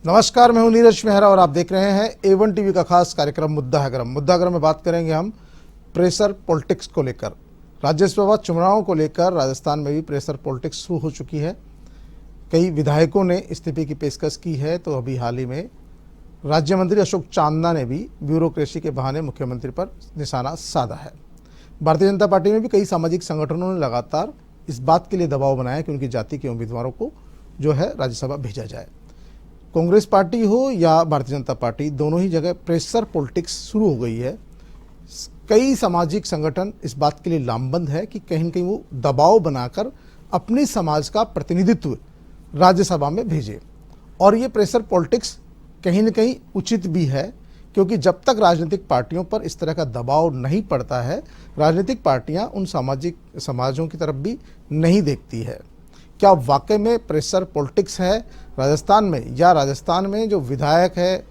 नमस्कार, मैं हूं नीरज मेहरा और आप देख रहे हैं A1 टीवी का खास कार्यक्रम मुद्दा है गरम। मुद्दा गरम में बात करेंगे हम प्रेशर पॉलिटिक्स को लेकर। राज्यसभा चुनावों को लेकर राजस्थान में भी प्रेशर पॉलिटिक्स शुरू हो चुकी है। कई विधायकों ने इस्तीफे की पेशकश की है, तो अभी हाल ही में राज्य मंत्री अशोक चांदना ने भी ब्यूरोक्रेसी के बहाने मुख्यमंत्री पर निशाना साधा है। भारतीय जनता पार्टी में भी कई सामाजिक संगठनों ने लगातार इस बात के लिए दबाव बनाया कि उनकी जाति के उम्मीदवारों को जो है राज्यसभा भेजा जाए। कांग्रेस पार्टी हो या भारतीय जनता पार्टी, दोनों ही जगह प्रेशर पॉलिटिक्स शुरू हो गई है। कई सामाजिक संगठन इस बात के लिए लामबंद है कि कहीं न कहीं वो दबाव बनाकर अपने समाज का प्रतिनिधित्व राज्यसभा में भेजे। और ये प्रेशर पॉलिटिक्स कहीं न कहीं उचित भी है, क्योंकि जब तक राजनीतिक पार्टियों पर इस तरह का दबाव नहीं पड़ता है, राजनीतिक पार्टियां उन समाजों की तरफ भी नहीं देखती है। क्या वाकई में प्रेशर पॉलिटिक्स है राजस्थान में, या राजस्थान में जो विधायक है,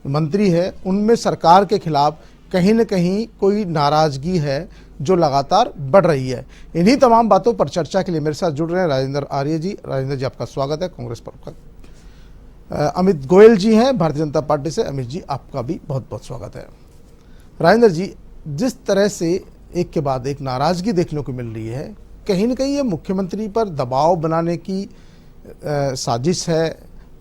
मंत्री है, उनमें सरकार के खिलाफ कहीं न कहीं कोई नाराजगी है जो लगातार बढ़ रही है? इन्हीं तमाम बातों पर चर्चा के लिए मेरे साथ जुड़ रहे हैं राजेंद्र आर्य जी। राजेंद्र जी, आपका स्वागत है कांग्रेस पर। अमित गोयल जी हैं भारतीय जनता पार्टी से। अमित जी, आपका भी बहुत बहुत स्वागत है। राजेंद्र जी, जिस तरह से एक के बाद एक नाराजगी देखने को मिल रही है, कहीं न कहीं ये मुख्यमंत्री पर दबाव बनाने की साजिश है,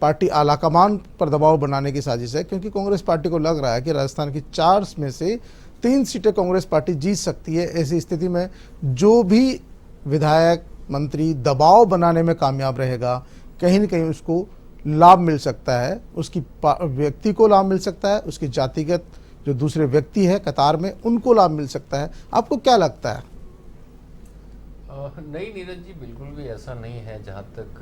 पार्टी आलाकमान पर दबाव बनाने की साजिश है, क्योंकि कांग्रेस पार्टी को लग रहा है कि राजस्थान की 4 में से 3 सीटें कांग्रेस पार्टी जीत सकती है। ऐसी स्थिति में जो भी विधायक मंत्री दबाव बनाने में कामयाब रहेगा, कहीं न कहीं उसको लाभ मिल सकता है, उसकी व्यक्ति को लाभ मिल सकता है, उसकी जातिगत जो दूसरे व्यक्ति है कतार में, उनको लाभ मिल सकता है। आपको क्या लगता है? नहीं नीरज जी, बिल्कुल भी ऐसा नहीं है। जहाँ तक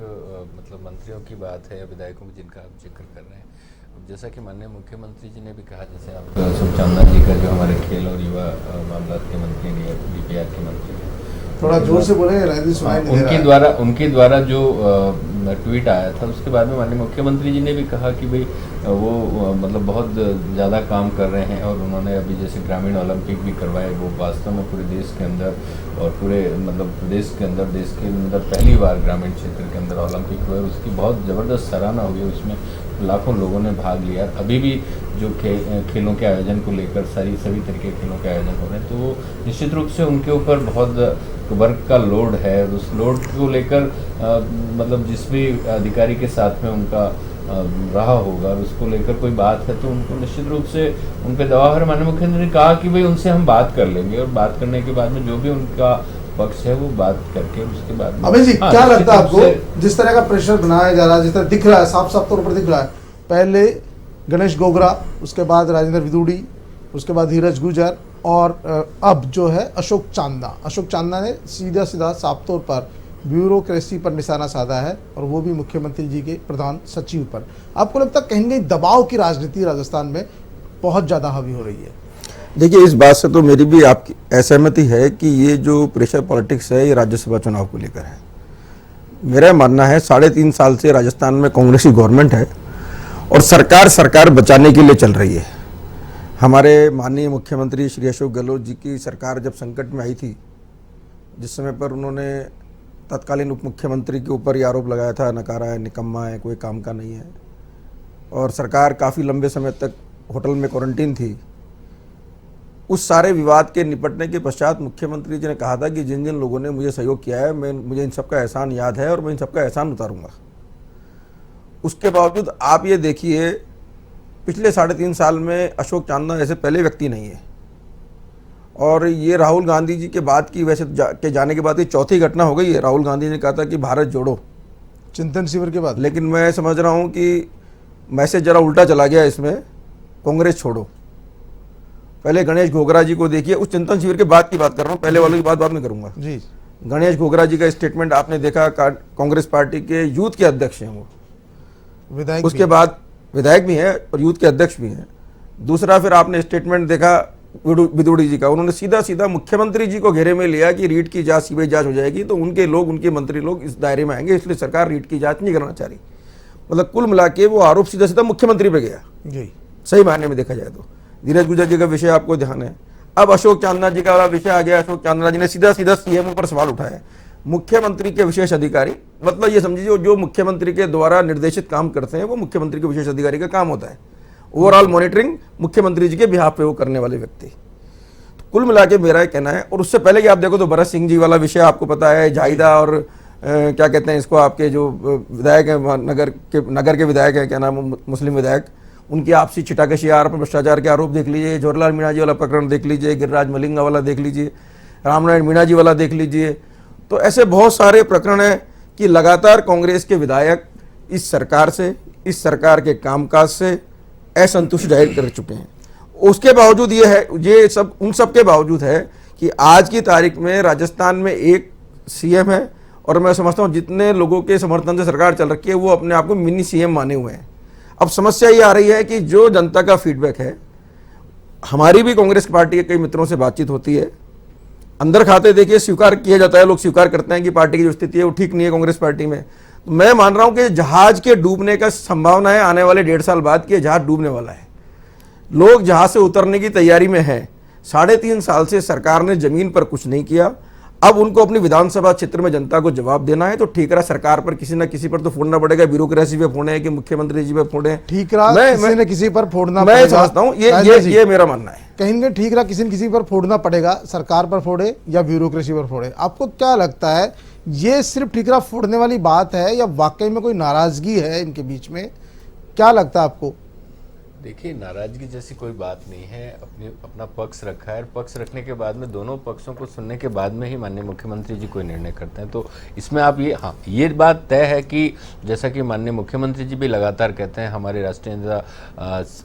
मतलब मंत्रियों की बात है या विधायकों की जिनका आप जिक्र कर रहे हैं, जैसा कि माननीय मुख्यमंत्री जी ने भी कहा, जैसे आप अशोक चांदना जी का, जो हमारे खेल और युवा मामलात के मंत्री ने, DPR के मंत्री हैं, थोड़ा जोर से बोले, उनके द्वारा जो ट्वीट आया था, उसके बाद में माननीय मुख्यमंत्री जी ने भी कहा कि भाई वो मतलब बहुत ज़्यादा काम कर रहे हैं, और उन्होंने अभी जैसे ग्रामीण ओलंपिक भी करवाए, वो वास्तव में पूरे देश के अंदर और पूरे मतलब देश के अंदर पहली बार ग्रामीण क्षेत्र के अंदर ओलंपिक हुए, और उसकी बहुत ज़बरदस्त सराहना हुई। उसमें लाखों लोगों ने भाग लिया। अभी भी जो खेलों के आयोजन को लेकर सभी तरह के खेलों के आयोजन हो रहे हैं, तो वो निश्चित रूप से उनके ऊपर बहुत वर्क का लोड है। उस लोड को लेकर मतलब जिस भी अधिकारी के साथ में उनका रहा होगा, और उसको लेकर कोई बात है तो उनको निश्चित रूप से उन पर दबाव है। माननीय मुख्यमंत्री ने कहा कि भाई उनसे हम बात कर लेंगे, और बात करने के बाद में जो भी उनका पक्ष है वो बात करके उसके बाद में। अभी जी, क्या लगता है आपको, जिस तरह का प्रेशर बनाया जा रहा है, जिस तरह दिख रहा है, साफ साफ तौर पर दिख रहा है, पहले गणेश गोगरा, उसके बाद राजेंद्र विदुड़ी, उसके बाद धीरज गुजर, और अब जो है अशोक चांदना ने सीधा साफ तौर पर ब्यूरोक्रेसी पर निशाना साधा है, और वो भी मुख्यमंत्री जी के प्रधान सचिव पर। आपको लगता है कहीं कहीं दबाव की राजनीति राजस्थान में बहुत ज़्यादा हावी हो रही है? देखिए, इस बात से तो मेरी भी आपकी असहमति है कि ये जो प्रेशर पॉलिटिक्स है, ये राज्यसभा चुनाव को लेकर है। मेरा मानना है 3.5 साल से राजस्थान में कांग्रेस की गवर्नमेंट है, और सरकार बचाने के लिए चल रही है। हमारे माननीय मुख्यमंत्री श्री अशोक गहलोत जी की सरकार जब संकट में आई थी, जिस समय पर उन्होंने तत्कालीन उप मुख्यमंत्री के ऊपर ये आरोप लगाया था, नकारा है, निकम्मा है, कोई काम का नहीं है, और सरकार काफ़ी लंबे समय तक होटल में क्वारंटीन थी। उस सारे विवाद के निपटने के पश्चात मुख्यमंत्री जी ने कहा था कि जिन जिन लोगों ने मुझे सहयोग किया है, मुझे इन सबका एहसान याद है, और मैं इन सबका एहसान उतारूंगा। उसके बावजूद आप ये देखिए, पिछले 3.5 साल में अशोक चांदना ऐसे पहले व्यक्ति नहीं है, और ये राहुल गांधी जी के बाद की के जाने के बाद ये चौथी घटना हो गई है। राहुल गांधी ने कहा था कि भारत जोड़ो, चिंतन शिविर के बाद, लेकिन मैं समझ रहा हूँ कि मैसेज जरा उल्टा चला गया इसमें, कांग्रेस छोड़ो। पहले गणेश घोगरा जी को देखिए, उस चिंतन शिविर के बाद की बात कर रहा हूँ, पहले वालों की बात बाद में करूँगा जी। गणेश घोगरा जी का स्टेटमेंट आपने देखा, कांग्रेस पार्टी के यूथ के अध्यक्ष हैं वो, विधायक, उसके बाद विधायक भी हैं और यूथ के अध्यक्ष भी हैं। दूसरा फिर आपने स्टेटमेंट देखा विदुड़ी जी का, उन्होंने सीधा मुख्यमंत्री जी को घेरे में लिया कि रीट की जांच, सीबीआई जांच हो जाएगी तो उनके लोग, उनके मंत्री लोग इस दायरे में आएंगे, इसलिए सरकार रीट की जांच नहीं करना चाह रही। मतलब कुल मिला के वो आरोप सीधा मुख्यमंत्री पे गया जी, सही मायने में देखा जाए तो। धीरज गुजर जी का विषय आपको ध्यान है। अब अशोक चांदना जी का वाला विषय आ गया। अशोक चांदना जी ने सीधा सीएम पर सवाल उठाया। मुख्यमंत्री के विशेष अधिकारी, मतलब ये समझिए जो मुख्यमंत्री के द्वारा निर्देशित काम करते हैं वो मुख्यमंत्री के विशेष अधिकारी का काम होता है। ओवरऑल मॉनिटरिंग मुख्यमंत्री जी के बिहाफ पे वो करने वाले व्यक्ति। तो कुल मिला के मेरा कहना है, और उससे पहले कि आप देखो तो भरत सिंह जी वाला विषय आपको पता है, जाहिदा और क्या कहते हैं इसको, आपके जो विधायक हैं नगर के विधायक हैं, क्या नाम मुस्लिम विधायक, उनकी आपसी छिटाकशी आरोप, भ्रष्टाचार के आरोप देख लीजिए, जवाहरलाल मीणा जी वाला प्रकरण देख लीजिए, गिरिराज मलिंगा वाला देख लीजिए, रामनारायण मीणा जी वाला देख लीजिए। तो ऐसे बहुत सारे प्रकरण हैं कि लगातार कांग्रेस के विधायक इस सरकार से, इस सरकार के कामकाज से असंतुष्ट जाहिर कर चुके हैं। उसके बावजूद ये सब उन सब के बावजूद है कि आज की तारीख में राजस्थान में एक सीएम है, और मैं समझता हूँ जितने लोगों के समर्थन से सरकार चल रखी है वो अपने आप को मिनी सीएम माने हुए हैं। अब समस्या ये आ रही है कि जो जनता का फीडबैक है, हमारी भी कांग्रेस पार्टी के कई मित्रों से बातचीत होती है, अंदर खाते देखिए स्वीकार किया जाता है, लोग स्वीकार करते हैं कि पार्टी की जो स्थिति है वो ठीक नहीं है कांग्रेस पार्टी में। तो मैं मान रहा हूं कि जहाज के डूबने का संभावना है आने वाले 1.5 साल बाद कि जहाज डूबने वाला है, लोग जहाज से उतरने की तैयारी में हैं। 3.5 साल से सरकार ने जमीन पर कुछ नहीं किया, अब उनको अपनी विधानसभा क्षेत्र में जनता को जवाब देना है। तो ठीकरा सरकार पर किसी न किसी पर तो फोड़ना पड़ेगा, ब्यूरोक्रेसी पे फोड़े कि मुख्यमंत्री जी पे फोड़े, ठीकरा किसी न किसी पर फोड़ना मैं पड़ेगा। समझता हूँ ये मेरा मानना है। कहीं ना ठीकरा किसी न किसी पर फोड़ना पड़ेगा, सरकार पर फोड़े या ब्यूरोक्रेसी पर फोड़े। आपको क्या लगता है, ये सिर्फ ठीकरा फोड़ने वाली बात है या वाकई में कोई नाराजगी है इनके बीच में? क्या लगता है आपको? देखिए, नाराजगी जैसी कोई बात नहीं है। अपना पक्ष रखा है, पक्ष रखने के बाद में दोनों पक्षों को सुनने के बाद में ही माननीय मुख्यमंत्री जी कोई निर्णय करते हैं। तो इसमें आप ये बात तय है कि जैसा कि माननीय मुख्यमंत्री जी भी लगातार कहते हैं, हमारे राष्ट्रीय नेता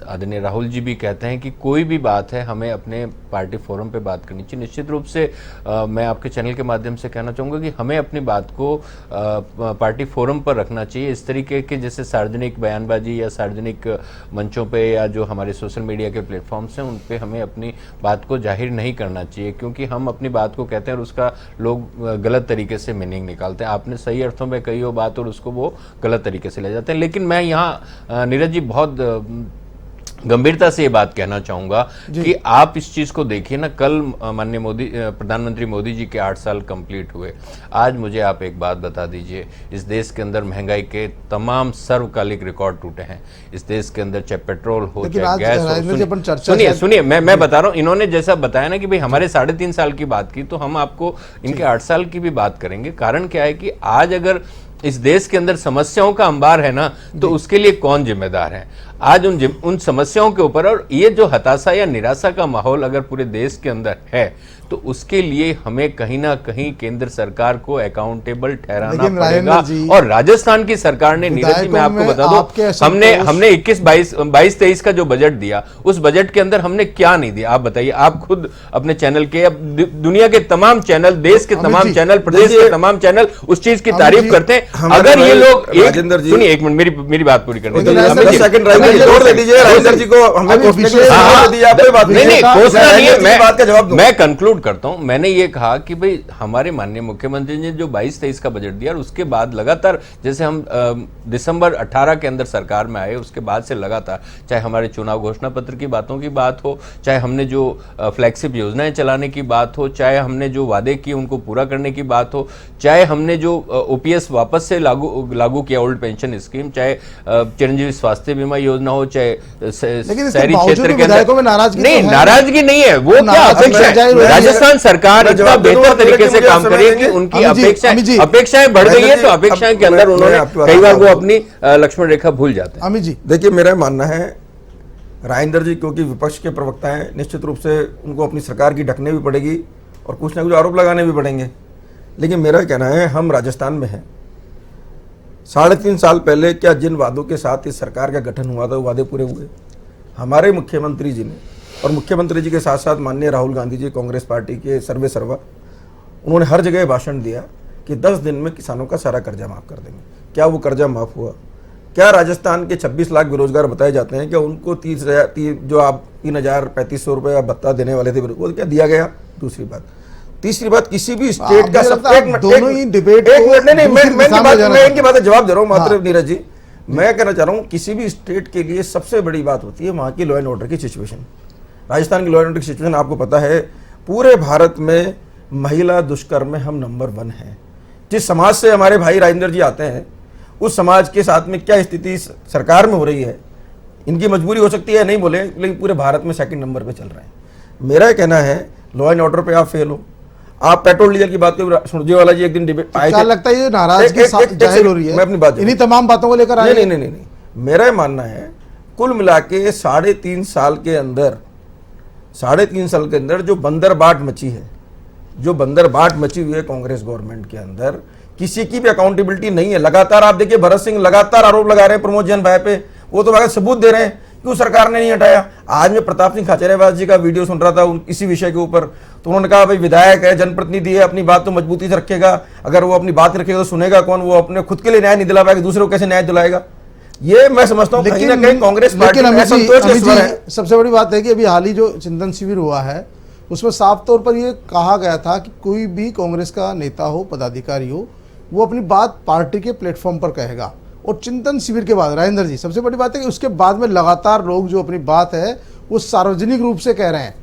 आदरणीय राहुल जी भी कहते हैं कि कोई भी बात है हमें अपने पार्टी फोरम पे बात करनी चाहिए। निश्चित रूप से मैं आपके चैनल के माध्यम से कहना चाहूँगा कि हमें अपनी बात को पार्टी फोरम पर रखना चाहिए। इस तरीके के जैसे सार्वजनिक बयानबाजी या सार्वजनिक मंचों पे या जो हमारे सोशल मीडिया के प्लेटफॉर्म्स हैं उन पे हमें अपनी बात को जाहिर नहीं करना चाहिए, क्योंकि हम अपनी बात को कहते हैं और उसका लोग गलत तरीके से मीनिंग निकालते हैं। आपने सही अर्थों में कही हो बात और उसको वो गलत तरीके से ले जाते हैं। लेकिन मैं यहाँ नीरज जी बहुत गंभीरता से ये बात कहना चाहूंगा कि आप इस चीज को देखिए ना, कल माननीय प्रधानमंत्री मोदी जी के 8 साल कंप्लीट हुए। आज मुझे आप एक बात बता दीजिए, इस देश के अंदर महंगाई के तमाम सर्वकालिक रिकॉर्ड टूटे हैं। इस देश के अंदर चाहे पेट्रोल हो चाहे गैस हो, सुनिए मैं बता रहा हूं, इन्होंने जैसा बताया ना कि भाई हमारे 3.5 साल की बात की, तो हम आपको इनके 8 साल की भी बात करेंगे। कारण क्या है कि आज अगर इस देश के अंदर समस्याओं का अंबार है ना, तो उसके लिए कौन जिम्मेदार है? आज उन समस्याओं के ऊपर, और ये जो हताशा या निराशा का माहौल अगर पूरे देश के अंदर है, तो उसके लिए हमें कहीं ना कहीं केंद्र सरकार को अकाउंटेबल ठहराना पड़ेगा। और राजस्थान की सरकार ने, नीरज जी मैं आपको बता दूं, हमने 22-23 का जो बजट दिया, उस बजट के अंदर हमने क्या नहीं दिया? आप बताइए। आप खुद अपने चैनल के, दुनिया के तमाम चैनल, देश के तमाम चैनल, प्रदेश के तमाम चैनल उस चीज की तारीफ करते हैं। अगर ये लोग, सुनिए एक मिनट, मेरी बात पूरी करने दीजिए। मैं कंक्लूड करता हूं। मैंने ये कहा कि भाई हमारे माननीय मुख्यमंत्री ने जो 22-23 का बजट दिया और उसके बाद लगातार, जैसे हम दिसंबर 18 के अंदर सरकार में आए, उसके बाद से लगातार, चाहे हमारे चुनाव घोषणा पत्र की बातों की बात हो, चाहे हमने जो फ्लैगशिप योजनाएं चलाने की बात हो, चाहे हमने जो वादे किए उनको पूरा करने की बात हो, चाहे हमने जो ओपीएस वापस से लागू किया, ओल्ड पेंशन स्कीम, चाहे चिरंजीवी स्वास्थ्य बीमा योजना हो, चाहे शहरी क्षेत्र के अंदर, नहीं नाराजगी नहीं है। वो क्या अपेक्षा है? राजस्थान सरकार इतना बेहतर तरीके से काम करे कि उनकी अपेक्षाएं बढ़ गई है, तो अपेक्षाएं के अंदर उन्होंने कई बार वो अपनी लक्ष्मण रेखा भूल जाते हैं। अमित जी देखिए, मेरा मानना है राजेंद्र जी क्योंकि विपक्ष के प्रवक्ता हैं, निश्चित रूप से उनको अपनी सरकार की ढकने भी पड़ेगी और कुछ ना कुछ आरोप लगाने भी पड़ेंगे। लेकिन मेरा कहना है, हम राजस्थान में हैं। 3.5 साल पहले क्या जिन वादों के साथ इस सरकार का गठन हुआ था वो वादे पूरे हुए? हमारे मुख्यमंत्री जी ने, और मुख्यमंत्री जी के साथ साथ माननीय राहुल गांधी जी, कांग्रेस पार्टी के सर्वे सर्वा, उन्होंने हर जगह भाषण दिया कि 10 दिन में किसानों का सारा कर्जा माफ़ कर देंगे। क्या वो कर्जा माफ़ हुआ? क्या राजस्थान के 26 लाख बेरोजगार बताए जाते हैं, क्या उनको 30,000 जो आप 3,3500 रुपये भत्ता देने वाले थे वो क्या दिया गया? दूसरी बात, तीसरी बात, किसी भी स्टेट का दोनों ही डिबेट, नहीं मैं इनकी बात जवाब दे रहा हूँ मात्र नीरज जी। मैं कहना चाह रहा हूँ, किसी भी स्टेट के लिए सबसे बड़ी बात होती है वहाँ की लॉ एंड ऑर्डर की सिचुएशन। राजस्थान की लॉ एंड ऑर्डर की सिचुएशन आपको पता है, पूरे भारत में महिला दुष्कर्म में हम नंबर 1 हैं। जिस समाज से हमारे भाई राजेंद्र जी आते हैं, उस समाज के साथ में क्या स्थिति सरकार में हो रही है, इनकी मजबूरी हो सकती है नहीं बोले, लेकिन पूरे भारत में सेकंड नंबर पे चल रहे हैं। मेरा कहना है लॉ एंड ऑर्डर पे आप फेल हो। आप पेट्रोल डीजल की बात करें, सुरजेवाला जी एक दिन डिबेट आए क्या थे, लगता है ये नाराजगी जाहिर हो रही है? मैं अपनी बात इन्हीं तमाम बातों को लेकर आए? नहीं, मेरा मानना है कुल मिला के 3.5 साल के अंदर, 3.5 साल के अंदर जो बंदरबाट मची है, जो बंदरबाट मची हुई है कांग्रेस गवर्नमेंट के अंदर, किसी की भी अकाउंटेबिलिटी नहीं है। लगातार आप देखिए भरत सिंह लगातार आरोप लगा रहे हैं प्रमोद जैन भाई पे, वो तो बगैर सबूत दे रहे हैं क्यों सरकार ने नहीं हटाया। आज मैं प्रताप सिंह खाचरियावास जी का वीडियो सुन रहा था इसी विषय के ऊपर, तो उन्होंने कहा भाई विधायक है, जनप्रतिनिधि है, अपनी बात तो मजबूती से रखेगा, अगर वो अपनी बात रखेगा तो सुनेगा कौन, वो अपने खुद के लिए न्याय नहीं दिला पाएगा, दूसरे को कैसे न्याय दिलाएगा। ये मैं समझता हूँ कहीं ना कहीं कांग्रेस पार्टी में असंतोष का स्वर है। सबसे बड़ी बात है कि अभी हाल ही जो चिंतन शिविर हुआ है उसमें साफ तौर पर ये कहा गया था कि कोई भी कांग्रेस का नेता हो, पदाधिकारी हो, वो अपनी बात पार्टी के प्लेटफॉर्म पर कहेगा। और चिंतन शिविर के बाद राजेंद्र जी सबसे बड़ी बात है कि उसके बाद में लगातार लोग जो अपनी बात है वो सार्वजनिक रूप से कह रहे हैं।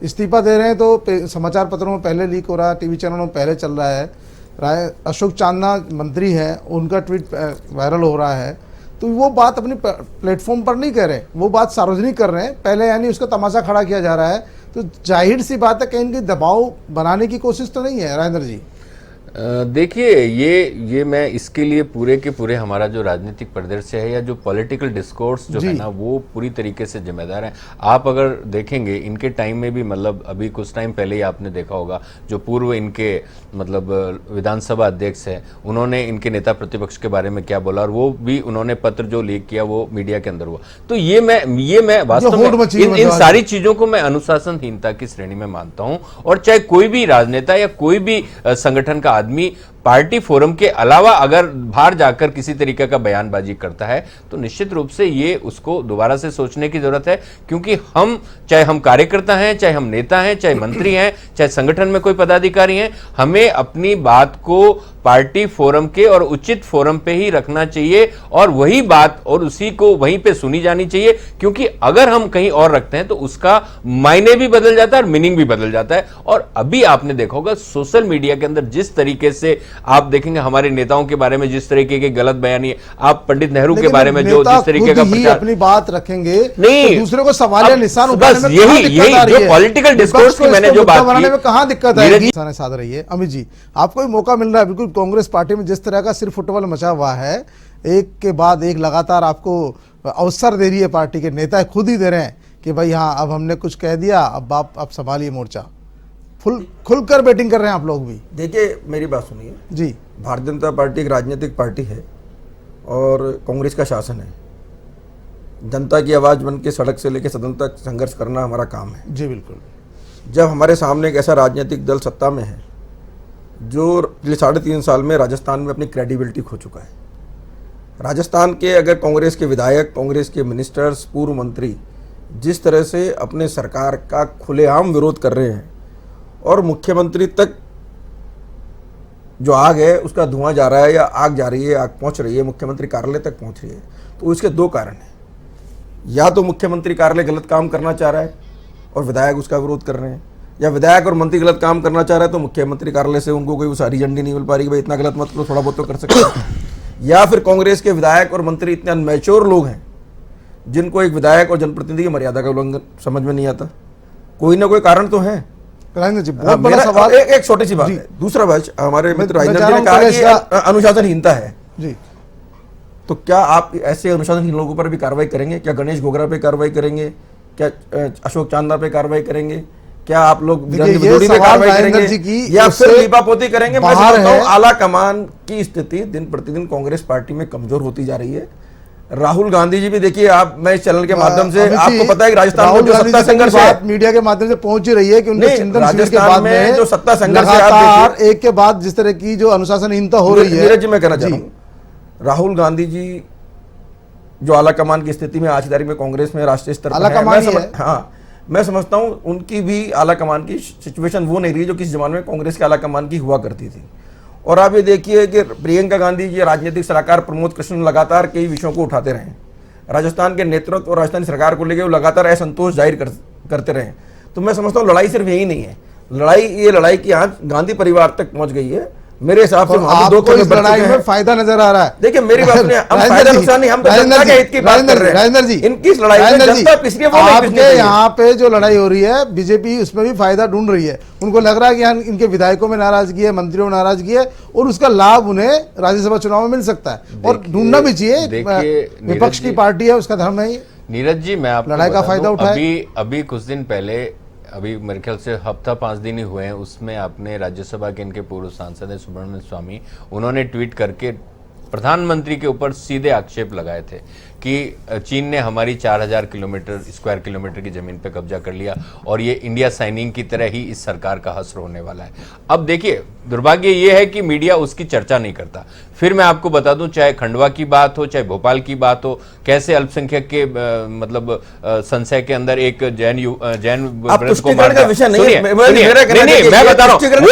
इस्तीफा दे रहे हैं तो समाचार पत्रों में पहले लीक हो रहा है, टीवी चैनलों में पहले चल रहा है। अशोक चांदना मंत्री हैं, उनका ट्वीट वायरल हो रहा है, तो वो बात अपनी प्लेटफॉर्म पर नहीं कह रहे, वो बात सार्वजनिक कर रहे हैं पहले, यानी उसका तमाशा खड़ा किया जा रहा है। तो जाहिर सी बात है कहीं दबाव बनाने की कोशिश तो नहीं है राजेंद्र जी? देखिए ये मैं इसके लिए पूरे के पूरे हमारा जो राजनीतिक परिदृश्य है या जो पॉलिटिकल डिस्कोर्स जो है ना, वो पूरी तरीके से जिम्मेदार है। आप अगर देखेंगे इनके टाइम में भी, मतलब अभी कुछ टाइम पहले ही आपने देखा होगा, जो पूर्व इनके मतलब विधानसभा अध्यक्ष है, उन्होंने इनके नेता प्रतिपक्ष के बारे में क्या बोला, और वो भी उन्होंने पत्र जो लीक किया वो मीडिया के अंदर हुआ। तो ये मैं वास्तव में इन सारी चीजों को मैं अनुशासनहीनता की श्रेणी में मानता हूं। और चाहे कोई भी राजनेता या कोई भी संगठन का आदमी पार्टी फोरम के अलावा अगर बाहर जाकर किसी तरीके का बयानबाजी करता है तो निश्चित रूप से ये उसको दोबारा से सोचने की जरूरत है। क्योंकि चाहे हम कार्यकर्ता हैं, चाहे हम नेता हैं, चाहे मंत्री हैं, चाहे संगठन में कोई पदाधिकारी हैं, हमें अपनी बात को पार्टी फोरम के और उचित फोरम पे ही रखना चाहिए और वही बात और उसी को वहीं पे सुनी जानी चाहिए। क्योंकि अगर हम कहीं और रखते हैं तो उसका मायने भी बदल जाता है और मीनिंग भी बदल जाता है। और अभी आपने देखा होगा सोशल मीडिया के अंदर जिस तरीके से आप देखेंगे हमारे नेताओं के बारे में जिस तरीके के गलत बयानी है, आप पंडित नेहरू के बारे में जो जिस तरीके का प्रचार, अपनी बात रखेंगे नहीं तो दूसरे को सवालिया निशान उठाने में यही जो पॉलिटिकल डिस्कोर्स की मैंने जो बात की, कहां दिक्कत है साध रही है। अमित जी, आपको भी मौका मिल रहा है, बिल्कुल कांग्रेस पार्टी में जिस तरह का सिर फुटबॉल मचा हुआ है, एक के बाद एक लगातार आपको अवसर दे रही है, पार्टी के नेता खुद ही दे रहे हैं कि भाई हाँ अब हमने कुछ कह दिया, अब आप संभालिए मोर्चा, खुलकर बैटिंग कर रहे हैं आप लोग भी। देखिए मेरी बात सुनिए जी, भारतीय जनता पार्टी एक राजनीतिक पार्टी है और कांग्रेस का शासन है। जनता की आवाज़ बन के सड़क से लेकर सदन तक संघर्ष करना हमारा काम है। जी बिल्कुल। जब हमारे सामने एक ऐसा राजनीतिक दल सत्ता में है जो पिछले 3.5 साल में राजस्थान में अपनी क्रेडिबिलिटी खो चुका है, राजस्थान के अगर कांग्रेस के विधायक, कांग्रेस के मिनिस्टर्स, पूर्व मंत्री जिस तरह से अपने सरकार का खुलेआम विरोध कर रहे हैं और मुख्यमंत्री तक जो आग है उसका धुआं जा रहा है या आग जा रही है, आग पहुंच रही है, मुख्यमंत्री कार्यालय तक पहुंच रही है, तो इसके 2 कारण हैं। या तो मुख्यमंत्री कार्यालय गलत काम करना चाह रहा है और विधायक उसका विरोध कर रहे हैं, या विधायक और मंत्री गलत काम करना चाह रहा है तो मुख्यमंत्री कार्यालय से उनको कोई सारी झंडी नहीं मिल पा रही कि भाई इतना गलत मत करो, थोड़ा बहुत तो कर सकते हैं। या फिर कांग्रेस के विधायक और मंत्री इतने अनमैच्योर लोग हैं जिनको एक विधायक और जनप्रतिनिधि की मर्यादा का उल्लंघन समझ में नहीं आता। कोई ना कोई कारण तो है। राजेंद्र जी, बहुत बड़ा सवाल। एक छोटी सी बात है, दूसरा बात हमारे मित्र राजेंद्र जी ने कहा कि अनुशासनहीनता है जी, तो क्या आप ऐसे अनुशासनहीन लोगों पर भी कार्रवाई करेंगे? क्या गणेश घोगरा पे कार्रवाई करेंगे? क्या अशोक चांदा पे कार्रवाई करेंगे? क्या आप लोग पे कार्रवाई करेंगे या फिर लीपापोती करेंगे? मैं समझता हूं आला कमान की स्थिति दिन प्रतिदिन कांग्रेस पार्टी में कमजोर होती जा रही है। राहुल गांधी जी भी देखिए, आप मैं इस चैनल के माध्यम से आपको पता है कि राजस्थान में जो सत्ता संघर्ष है, मीडिया के माध्यम से पहुंच ही रही है कि उनके चिंतन शिविर के बाद में जो सत्ता संघर्ष है, लगातार एक के बाद जिस तरह की जो अनुशासनहीनता हो रही है। नीरज जी, मैं कहना चाहता हूं राहुल गांधी जी जो आला कमान की स्थिति में आज की तारीख में कांग्रेस में राष्ट्रीय स्तर पर, हाँ मैं समझता हूं उनकी भी आला कमान की सिचुएशन वो नहीं रही जो किस जमाने में कांग्रेस के आला कमान की हुआ करती थी। और आप ये देखिए कि प्रियंका गांधी जी राजनीतिक सलाहकार प्रमोद कृष्ण लगातार कई विषयों को उठाते रहे, राजस्थान के नेतृत्व और राजस्थान सरकार को लेकर वो लगातार असंतोष जाहिर करते रहे। तो मैं समझता हूँ लड़ाई सिर्फ यही नहीं है, ये लड़ाई की आज गांधी परिवार तक पहुंच गई है। मेरे हिसाब से वहां पे दो आपको कदम इस बढ़ लड़ाई चुके में हैं। फायदा नजर आ रहा है। देखिए मेरी बात सुनिए, हम राजेंद्र फायदा जी, नुकसान नहीं, हम तो राजेंद्र जनता जी, के हित की बात कर रहे हैं। राजेंद्र जी, इनकी इस लड़ाई में राजेंद्र जी, जनता पिस रही है, वो नहीं पिसनी आपके चाहिए। यहाँ पे जो लड़ाई हो रही है बीजेपी उसमें भी फायदा ढूंढ रही है। उनको लग रहा है कि यहाँ इनके विधायकों में नाराजगी है, मंत्रियों में नाराजगी है और उसका लाभ उन्हें राज्यसभा चुनाव में मिल सकता है और ढूंढना भी चाहिए। देखिए, विपक्ष की पार्टी है, उसका धर्म है ये। नीरज जी, मैं आपको लड़ाई का बता फायदा दूं, उठाए। अभी कुछ दिन पहले, अभी मेरे ख्याल से हफ्ता 5 दिन ही हुए हैं, उसमें आपने राज्यसभा के इनके पूर्व सांसद है सुब्रमण्यम स्वामी, उन्होंने ट्वीट करके प्रधानमंत्री के ऊपर सीधे आक्षेप लगाए थे कि चीन ने हमारी 4000 स्क्वायर किलोमीटर की जमीन पे कब्जा कर लिया और ये इंडिया साइनिंग की तरह ही इस सरकार का हश्र होने वाला है। अब देखिए, दुर्भाग्य ये है कि मीडिया उसकी चर्चा नहीं करता। फिर मैं आपको बता दूं, चाहे खंडवा की बात हो, चाहे भोपाल की बात हो, कैसे अल्पसंख्यक के मतलब संशय के अंदर एक जैन व्रत को मार दिया। विषय नहीं सुनिए, है, नहीं, मैं बता रहा हूँ, वो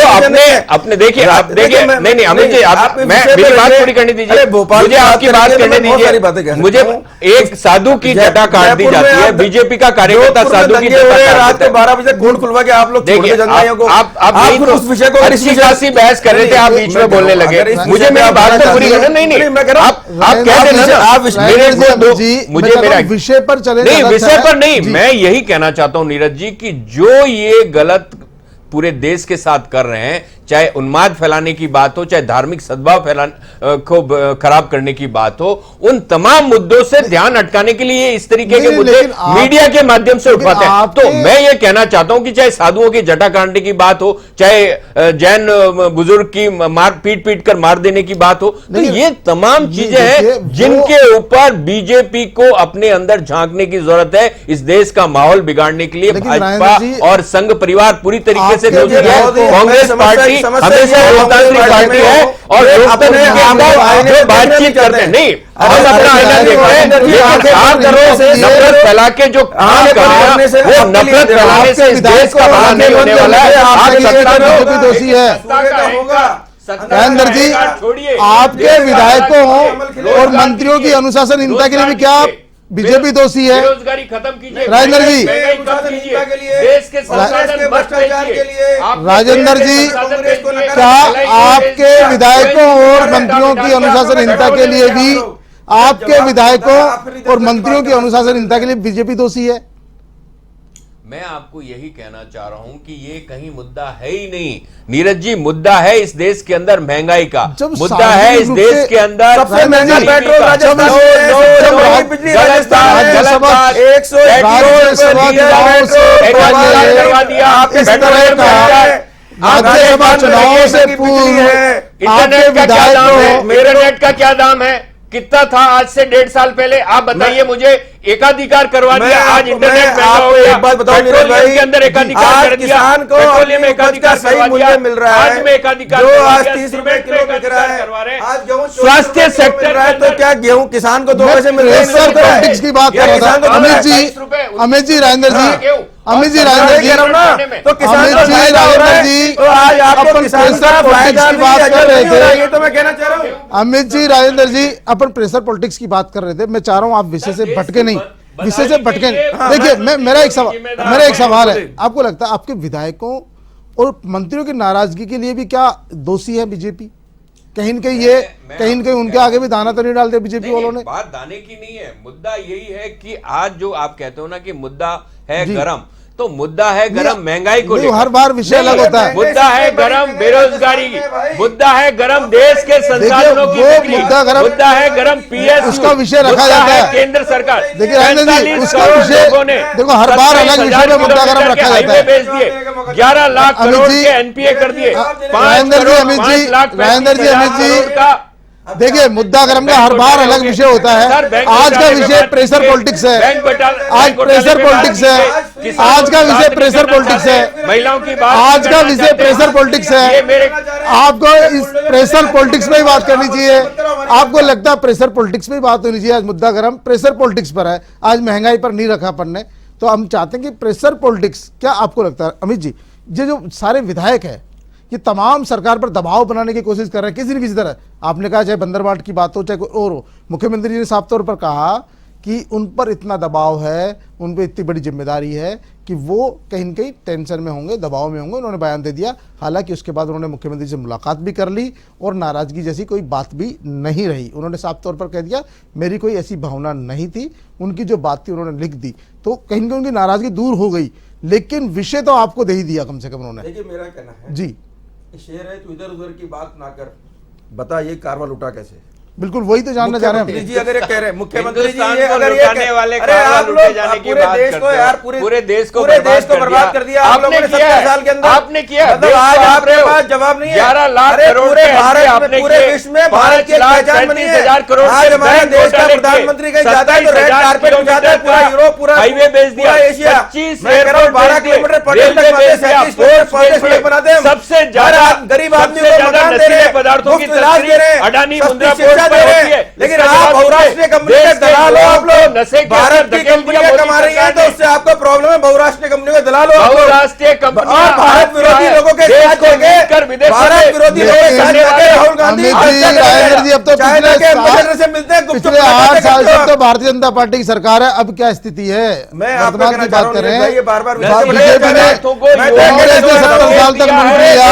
अपने देखिए, आप देखिए, नहीं अमित जी, आप मेरी बात पूरी करने दीजिए, मुझे आपकी बात करने दीजिए। मुझे एक साधु की जटा काट दी जाती है, बीजेपी का कार्यकर्ता साधु की जटा रात के 12 बजे खोल खुलवा के आप लोग देखिए, आप उस विषय को अच्छी खासी बहस कर रहे थे, आप बीच में बोलने लगे। मुझे मेरी बात तो पूरी करना, नहीं आप कह देना, आप मेरे को मुझे मेरा विषय पर चले, नहीं विषय पर नहीं, मैं यही कहना चाहता हूं नीरज जी कि जो ये गलत पूरे देश के साथ कर रहे हैं, चाहे उन्माद फैलाने की बात हो, चाहे धार्मिक सद्भाव को खराब करने की बात हो, उन तमाम मुद्दों से ध्यान अटकाने के लिए इस तरीके के मुद्दे मीडिया के माध्यम से उठवाते हैं। तो मैं ये कहना चाहता हूं कि चाहे साधुओं की जटा काटने की बात हो, चाहे जैन बुजुर्ग की पीट पीट कर मार देने की बात हो, तो ये तमाम चीजें हैं जिनके ऊपर बीजेपी को अपने अंदर झांकने की जरूरत है। इस देश का माहौल बिगाड़ने के लिए भाजपा और संघ परिवार पूरी तरीके से कांग्रेस पार्टी हमेशा लोकतांत्रिक पार्टी है और लोकतंत्र के अंदर जो बातचीत करते हैं, नहीं हम अपना आईना देखते हैं, लेकिन आप नफरत फैला के जो काम कर रहे हैं, वो नफरत फैलाने से इस देश का भला नहीं होने वाला है। आप सत्ता में दोषी है। राजेंद्र जी, आपके विधायकों और मंत्रियों की अनुशासनहीनता के लिए भी क्या बीजेपी दोषी है? बेरोजगारी खत्म कीजिए, राजेंद्र जी, देश के संसाधन राजेंद्र जी, क्या आपके विधायकों और मंत्रियों की अनुशासनहीनता के लिए भी, आपके विधायकों और मंत्रियों की अनुशासनहीनता के लिए बीजेपी दोषी है? मैं आपको यही कहना चाह रहा हूं कि ये कहीं मुद्दा है ही नहीं नीरज जी। मुद्दा है इस देश के अंदर महंगाई का, मुद्दा है इस देश के अंदर सबसे महंगा पेट्रोल राजस्थान, राज्यसभा चुनावों से पूर्व इंटरनेट का क्या दाम है, मेरे नेट का क्या दाम है, कितना था आज से 1.5 साल पहले? आप बताइए मुझे। एकाधिकार करवा दिया, आज इंटरनेट महंगा हो गया। पेट्रोलियम के अंदर एकाधिकार कर दिया, पेट्रोलियम में एकाधिकार करवा दिया, मिल रहा है, आज में एकाधिकार जो आज 30 रुपए किलो बिक रहा है, आज गेहूं स्वास्थ्य सेक्टर है, तो क्या गेहूं किसान को 2 पैसे मिल रहे हैं? पॉलिटिक्स की बात कर रहा था अमित जी, राजेंद्र जी, अमित जी, राजेंद्र जी, तो किसान को फायदा हो रहा है, तो आज आपको किसान का फायदा की बात कर रहे थे, ये तो मैं कहना चाह रहा हूँ। अमित जी, राजेंद्र जी, अपन प्रेशर पॉलिटिक्स की बात कर रहे थे। मैं चाह रहा हूं आप विषय से भटके नहीं, विषय से भटके नहीं। देखिए, मेरा एक सवाल है, आपको लगता है आपके विधायकों और मंत्रियों की नाराजगी के लिए भी क्या दोषी है बीजेपी? कहीं न कहीं उनके आगे भी दाना तो नहीं डालते बीजेपी वालों ने? बात दाने की नहीं है, मुद्दा यही है कि आज जो आप कहते हो ना कि मुद्दा है गरम, तो मुद्दा है गरम महंगाई को लेकर। हर बार विषय अलग होता है। मुद्दा है गरम बेरोजगारी, मुद्दा है गरम देश के संसाधनों की बिक्री, मुद्दा है गरम पीएस, उसका विषय रखा जाता है केंद्र सरकार। देखिए राजेंद्र जी, उसका विषय देखो, हर बार अलग विषय में मुद्दा गरम रखा जाता है। बेच दिए, 11 लाख करोड़ के एनपीए कर दिए, 5 राजेंद्र जी, अमित जी, देखिए, मुद्दा गरम का हर बार अलग विषय होता है। आज का विषय प्रेशर पॉलिटिक्स है, आज प्रेशर पॉलिटिक्स है, आज का विषय प्रेशर पॉलिटिक्स है, महिलाओं की बात, आज का विषय प्रेशर पॉलिटिक्स है। आपको इस प्रेशर पॉलिटिक्स में ही बात करनी चाहिए। आपको लगता है प्रेशर पॉलिटिक्स में ही बात होनी चाहिए? आज मुद्दा गरम प्रेशर पॉलिटिक्स पर है, आज महंगाई पर नहीं रखा अपन ने। तो हम चाहते हैं कि प्रेशर पॉलिटिक्स, क्या आपको लगता है अमित जी, ये जो सारे विधायक है ये तमाम सरकार पर दबाव बनाने की कोशिश कर रहे हैं किसी न किसी तरह? आपने कहा चाहे बंदरबाट की बात हो, चाहे कोई और हो, मुख्यमंत्री जी ने साफ तौर पर कहा कि उन पर इतना दबाव है, उन पर इतनी बड़ी जिम्मेदारी है कि वो कहीं न कहीं टेंशन में होंगे, दबाव में होंगे। उन्होंने बयान दे दिया। हालांकि उसके बाद उन्होंने मुख्यमंत्री से मुलाकात भी कर ली और नाराज़गी जैसी कोई बात भी नहीं रही। उन्होंने साफ तौर पर कह दिया मेरी कोई ऐसी भावना नहीं थी, उनकी जो बात थी उन्होंने लिख दी, तो कहीं न कहीं उनकी नाराज़गी दूर हो गई। लेकिन विषय तो आपको दे ही दिया कम से कम उन्होंने। देखिए मेरा कहना है जी, शेर है तो इधर उधर की बात ना कर, बता ये कारवा लुटा कैसे। बिल्कुल वही तो जानना चाह रहे हैं मुख्यमंत्री हम। जी अगर ये कह रहे हैं, मुख्यमंत्री जी हिंदुस्तान ये को अगर ये लुटाने वाले अरे कारवा आप लुटे लोग जाने की पूरे बात देश को करते यार हो। पूरे पूरे देश को बर्बाद कर दिया आप लोगों ने 70 साल के अंदर। आपने किया। मतलब आज आपके पास जवाब नहीं है। 11 लाख अरे करोड़ पूरे के भारत में, आपने पूरे किए। विश्व में भारत की 5,35,000 करोड़ आज के हमारे बैंक देश का घोटाले प्रधानमंत्री किए। कहीं जाता है तो रेड 27,000 कारपेट बिछाता है, पूरा किलोमीटर यूरोप, पूरा हाईवे भेज दिया, पूरा एशिया। 25 मैं कह रहा हूं 12 किलोमीटर पर्यटक बनाते हैं, बनाते हैं। सबसे ज्यादा गरीब आदमी को ज्यादा मकान दे रहे नशीले हैं, पदार्थों की मुफ्त इलाज दे रहे हैं, अडानी सस्ती मुद्रा शिक्षा बोर्ड दे पर रहे होती है। हैं। लेकिन इसका आप जवाब बहुराष्ट्रीय दीजिए। कंपनी के देश के दलाल हो आप लोगों लोग। को नशे के भारत अंदर की धकेल दिया कंपनियां मोदी कमा रही हैं सरकार तो ने। उससे आपको प्रॉब्लम है। बहुराष्ट्रीय कंपनियों के दलाल हो आप लोग। बहुराष्ट्रीय कंपनियां और भारत विरोधी लोगों के देश साथ को जाके लूटकर विदेशों भारत में विरोधी लोगों के साथ जाके राहुल गांधी अमित जी, राजेंद्र जी, अब तो चाइना के एम्बेसडर से मिलते हैं, गुपचुप पिछले 8 साल करते से हो। तो भारतीय जनता पार्टी की सरकार है। अब क्या स्थिति है? मैं आपको वर्तमान कहना की चाह बात रहा कर हूं, रहे ये हैं। बार-बार बीजेपी ने कांग्रेस जो 70 साल तक लूट लिया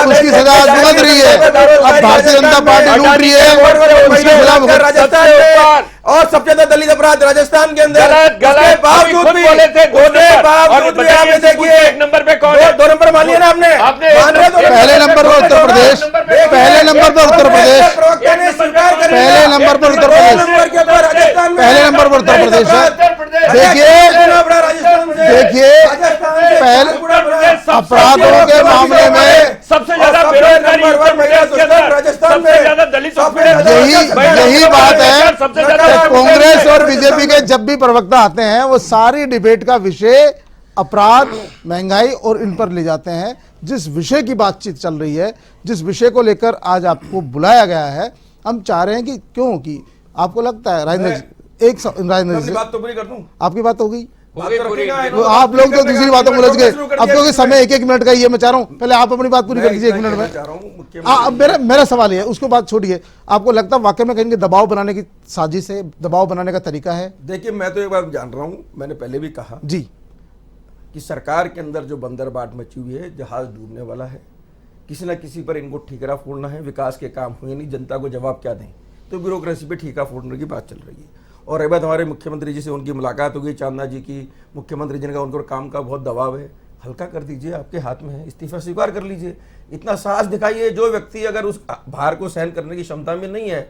उसकी सजा आज भुगत रही है। अब भारतीय जनता पार्टी लूट रही है, उसके खिलाफ भुगत। राजस्थान में और सबसे ज्यादा दलित अपराध राजस्थान के अंदर। गलत उसके बावजूद भी बोले थे 2 उसके नंबर। बावजूद भी आपने देखिए 1 नंबर पे कौन है? 2 नंबर मान लिया ना आपने मान रहे हो? पहले नंबर पर उत्तर प्रदेश, पहले नंबर पर उत्तर प्रदेश, प्रवक्ता ने स्वीकार कर लिया। पहले नंबर पर उत्तर दो प्रदेश, नंबर के ऊपर राजस्थान में पहले नंबर पर उत्तर प्रदेश है। देखिए पहले अपराधों के मामले में सबसे ज्यादा बेरोजगारी उत्तर प्रदेश के अंदर, राजस्थान सबसे में ज्यादा दलित यही बात है सबसे ज्यादा कि कांग्रेस और बीजेपी के जब भी प्रवक्ता आते हैं वो सारी डिबेट का विषय अपराध, महंगाई और इन पर ले जाते हैं। जिस विषय की बातचीत चल रही है, जिस विषय को लेकर आज आपको बुलाया गया है, हम चाह रहे हैं कि क्यों कि आपको लगता है राजेंद्र जी, राजेंद्र जी बात तो पूरी कर दूं। आपकी बात हो गई। पूरी तो आप लोग तो दूसरी बातों में उलझ गए। अब क्योंकि समय 1-1 मिनट का ही है, मैं चाह रहा हूं पहले आप अपनी बात पूरी कर दीजिए 1 मिनट में। अब मेरा सवाल है, उसको बात छोड़िए। आपको लगता है वाकई में कहीं दबाव बनाने की साजिश है, दबाव बनाने का तरीका है? देखिए मैं तो एक बात जान रहा हूं, मैंने पहले भी कहा जी कि सरकार के अंदर जो बंदरबाट मची हुई है, जहाज डूबने वाला है, किसी ना किसी पर इनको ठीकरा फोड़ना है। विकास के काम हुए नहीं, जनता को जवाब क्या दें, तो ब्यूरोक्रेसी पे ठीका फोड़ने की बात चल रही है। और एक बात हमारे मुख्यमंत्री जी से उनकी मुलाकात हो गई, चांदना जी की, मुख्यमंत्री जी ने कहा उनको काम का बहुत दबाव है, हल्का कर दीजिए, आपके हाथ में है, इस्तीफा स्वीकार कर लीजिए, इतना साहस दिखाइए। जो व्यक्ति अगर उस भार को सहन करने की क्षमता में नहीं है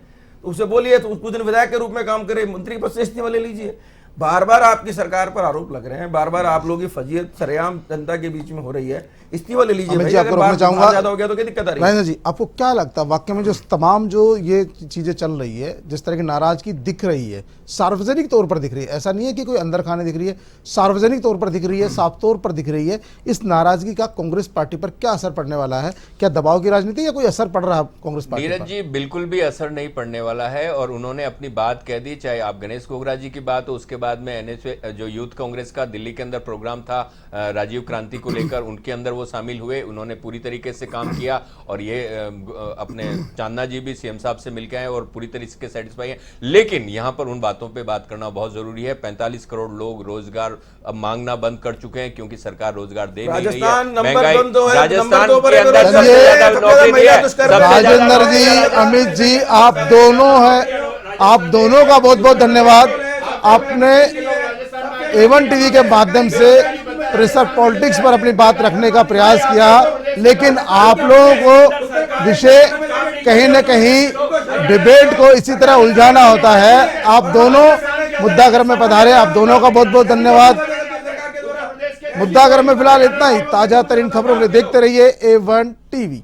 तो उसे बोलिए तो कुछ दिन विधायक के रूप में काम करे, मंत्री पद से इस्तीफा ले लीजिए। बार बार आपकी सरकार पर आरोप लग रहे हैं, बार बार आप लोगों की फजीयत सरेआम जनता के बीच में हो रही है, इस्तीफा ले लीजिए। भाई अगर बात ज्यादा हो गया तो क्या दिक्कत आ रही है? राजेंद्र जी, आपको क्या लगता है वाकई में जो तमाम जो ये चीजें चल रही है, जिस तरह की नाराजगी दिख रही है, सार्वजनिक तौर पर दिख रही है, ऐसा नहीं है कि कोई अंदर खाने दिख रही है, सार्वजनिक तौर पर दिख रही है, साफ तौर पर दिख रही है, इस नाराजगी का कांग्रेस पार्टी पर क्या असर पड़ने वाला है? क्या दबाव की राजनीति या कोई असर पड़ रहा है कांग्रेस पार्टी पर? नीरज जी, बिल्कुल भी असर नहीं पड़ने वाला है और उन्होंने अपनी बात कह दी। चाहे आप गणेश गोगरा जी की बात हो, उसके बाद में एनएसए जो यूथ कांग्रेस का दिल्ली के अंदर प्रोग्राम था राजीव क्रांति को लेकर, उनके अंदर वो शामिल हुए, उन्होंने पूरी तरीके से काम किया। और ये अपने चांदना जी भी सीएम साहब से मिलकर आए और पूरी तरीके से सेटिस्फाई है। लेकिन यहां पर उन बातों पे बात करना बहुत जरूरी है। 45 करोड़ लोग रोजगार अब मांगना बंद कर चुके हैं क्योंकि सरकार रोजगार दे नहीं रही है। राजस्थान के अंदर सबसे ज्यादा नौकरी दी है। राजेंद्र जी, अमित जी, आप दोनों हैं, आप दोनों का बहुत बहुत धन्यवाद। आपने A1 टीवी के माध्यम से प्रेशर पॉलिटिक्स पर अपनी बात रखने का प्रयास किया, लेकिन आप लोगों को विषय कहीं न कहीं डिबेट को इसी तरह उलझाना होता है। आप दोनों मुद्दा घर में पधारे, आप दोनों का बहुत बहुत धन्यवाद। मुद्दा घर में फिलहाल इतना ही। ताजा तरीन खबरों के लिए देखते रहिए A1 टीवी।